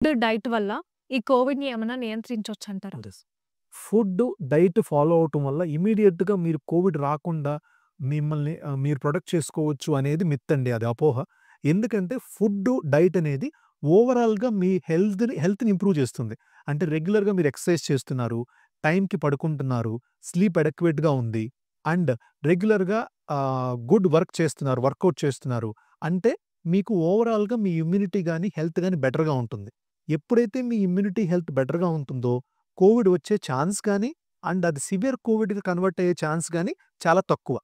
Diet వల్ల ఈ కోవిడ్‌ని ఏమన్నా నియంత్రించొచ్చంటారా? యెస్. ఫుడ్, డైట్ ఫాలో అవ్వటం వల్ల ఇమ్మీడియేట్‌గా మీరు కోవిడ్ రాకుండా మిమ్మల్ని మీరు ప్రొటెక్ట్ చేసుకోవచ్చు అనేది మిత్ అండి. అది అపోహ. ఎందుకంటే ఫుడ్డు, డైట్ అనేది ఓవరాల్‌గా మీ హెల్త్‌ని ఇంప్రూవ్ చేస్తుంది. అంటే రెగ్యులర్‌గా మీరు ఎక్సర్సైజ్ చేస్తున్నారు, టైంకి పడుకుంటున్నారు, స్లీప్ అడెక్వేట్‌గా ఉంది. అండ్ రెగ్యులర్‌గా గుడ్ వర్క్ చేస్తున్నారు, వర్కౌట్ చేస్తున్నారు. అంటే మీకు ఓవరాల్‌గా మీ ఇమ్యూనిటీ గాని, హెల్త్ గాని బెటర్‌గా ఉంటుంది. ఎప్పుడైతే మీ ఇమ్యూనిటీ, హెల్త్ బెటర్‌గా ఉంటుందో కోవిడ్ వచ్చే ఛాన్స్ గాని, అండ్ అది సివియర్ కోవిడ్‌గా కన్వర్ట్ అయ్యే ఛాన్స్ గాని చాలా తక్కువ.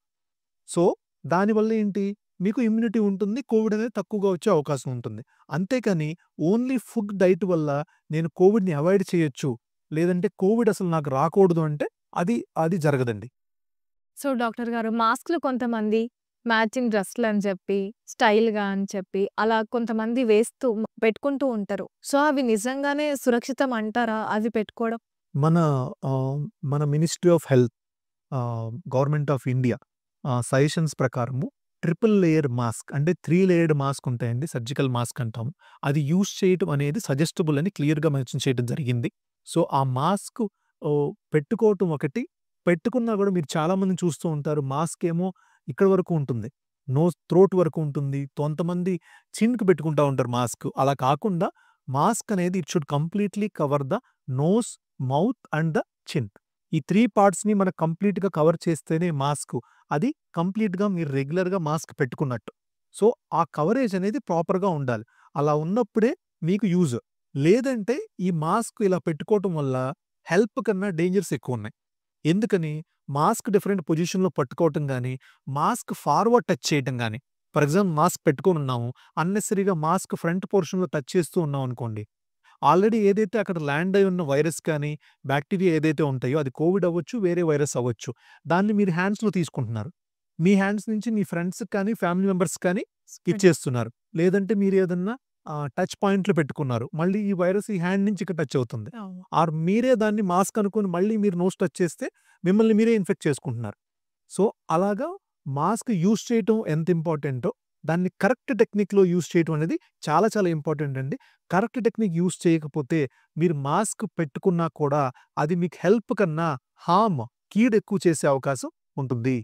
సో, దానివల్ల ఏంటి? మీకు ఇమ్యూనిటీ ఉంటుంది. కోవిడ్ అనేది తక్కువగా వచ్చే అవకాశం ఉంటుంది. అంతేకాని ఓన్లీ ఫుడ్, డైట్ వల్ల నేను కోవిడ్‌ని అవాయిడ్ చేయొచ్చు. లేదంటే కోవిడ్ అసలు నాకు రాకూడదు అంటే అది జరగదండి. సో, డాక్టర్ గారు మాస్క్‌లు కొంతమంది మ్యాచింగ్ డ్రెస్‌లని చెప్పి, స్టైల్‌గా అని చెప్పి, అలా కొంతమంది వేస్తూ పెట్టుకుంటూ ఉంటారు. సో, అవి నిజంగానే సురక్షితం అంటారా అవి పెట్టుకోవడం? మన మన ministry of health, government of India suggestions ప్రకారము ట్రిపుల్ లేయర్ మాస్క్ అంటే 3 లేయర్డ్ మాస్క్ ఉంటాయండి. సర్జికల్ మాస్క్ అంటాం. అది యూజ్ చేయటం అనేది సజెస్టబుల్ అని క్లియర్‌గా మెన్షన్ చేయడం జరిగింది. సో, ఆ మాస్క్ పెట్టుకోవటం ఒకటి, పెట్టుకున్నా గూడా మీరు చాలామందిని చూస్తూ ఉంటారు. మాస్క్ ఏమో ఇక్కడి వరకు ఉంటుంది. థ్రోట్ వరకు ఉంటుంది. కొంతమంది చిన్‌కి పెట్టుకుంటా ఉంటారు మాస్క్. అలా కాకుండా మాస్క్ అనేది it should completely cover the nose, mouth and the chin. ఈ 3 పార్ట్స్‌ని మనం కంప్లీట్‌గా కవర్ చేస్తేనే మాస్కు. అది కంప్లీట్‌గా మీరు రెగ్యులర్‌గా మాస్క్ పెట్టుకున్నట్టు. సో, ఆ కవరేజ్ అనేది ప్రాపర్‌గా ఉండాలి. అలా ఉన్నప్పుడే మీకు యూజ్. లేదంటే ఈ మాస్క్ ఇలా పెట్టుకోవటం వల్ల హెల్ప్ కన్నా డేంజర్స్ ఎక్కువున్నాయి. ఎందుకని? మాస్క్ డిఫరెంట్ పొజిషన్‌లో పట్టుకోవటం గాని, మాస్క్ ఫార్వర్డ్ టచ్ చేయటం గాని. ఫర్ ఎగ్జాంపుల్ మాస్క్ పెట్టుకొనున్నాము. అన్నెసెసరీగా మాస్క్ ఫ్రంట్ పోర్షన్‌లో టచ్ చేస్తూ ఉన్నామనుకోండి. ఆల్రెడీ ఏదైతే అక్కడ ల్యాండ్ అయి ఉన్న వైరస్ కానీ, బాక్టీరియా ఏదైతే ఉంటాయో అది కోవిడ్ అవ్వచ్చు, వేరే వైరస్ అవ్వచ్చు. దాన్ని మీరు హ్యాండ్స్‌లో తీసుకుంటున్నారు. మీ హ్యాండ్స్ నుంచి మీ ఫ్రెండ్స్‌కి కానీ, ఫ్యామిలీ మెంబర్స్‌కి కానీ స్ప్రెడ్. ఇచ్చేస్తున్నారు. లేదంటే మీరేదన్నా టచ్ పాయింట్‌లు పెట్టుకున్నారు. మళ్ళీ ఈ వైరస్ ఈ హ్యాండ్ నుంచి ఇక్కడ టచ్ అవుతుంది. అవును. ఆర్ మీరే దాన్ని మాస్క్ అనుకోని మళ్ళీ మీరు నోస్ టచ్ చేస్తే మిమ్మల్ని మీరే ఇన్ఫెక్ట్ చేసుకుంటున్నారు. సో, అలాగా మాస్క్ యూజ్ చేయటం ఎంత ఇంపార్టెంటో, దాన్ని కరెక్ట్ టెక్నిక్‌లో యూజ్ చేయటం అనేది చాలా చాలా ఇంపార్టెంట్ అండి. కరెక్ట్ టెక్నిక్ యూజ్ చేయకపోతే మీరు మాస్క్ పెట్టుకున్నా కూడా అది మీకు హెల్ప్ కన్నా హార్మ్, కీడెక్కువ చేసే అవకాశం ఉంటుంది.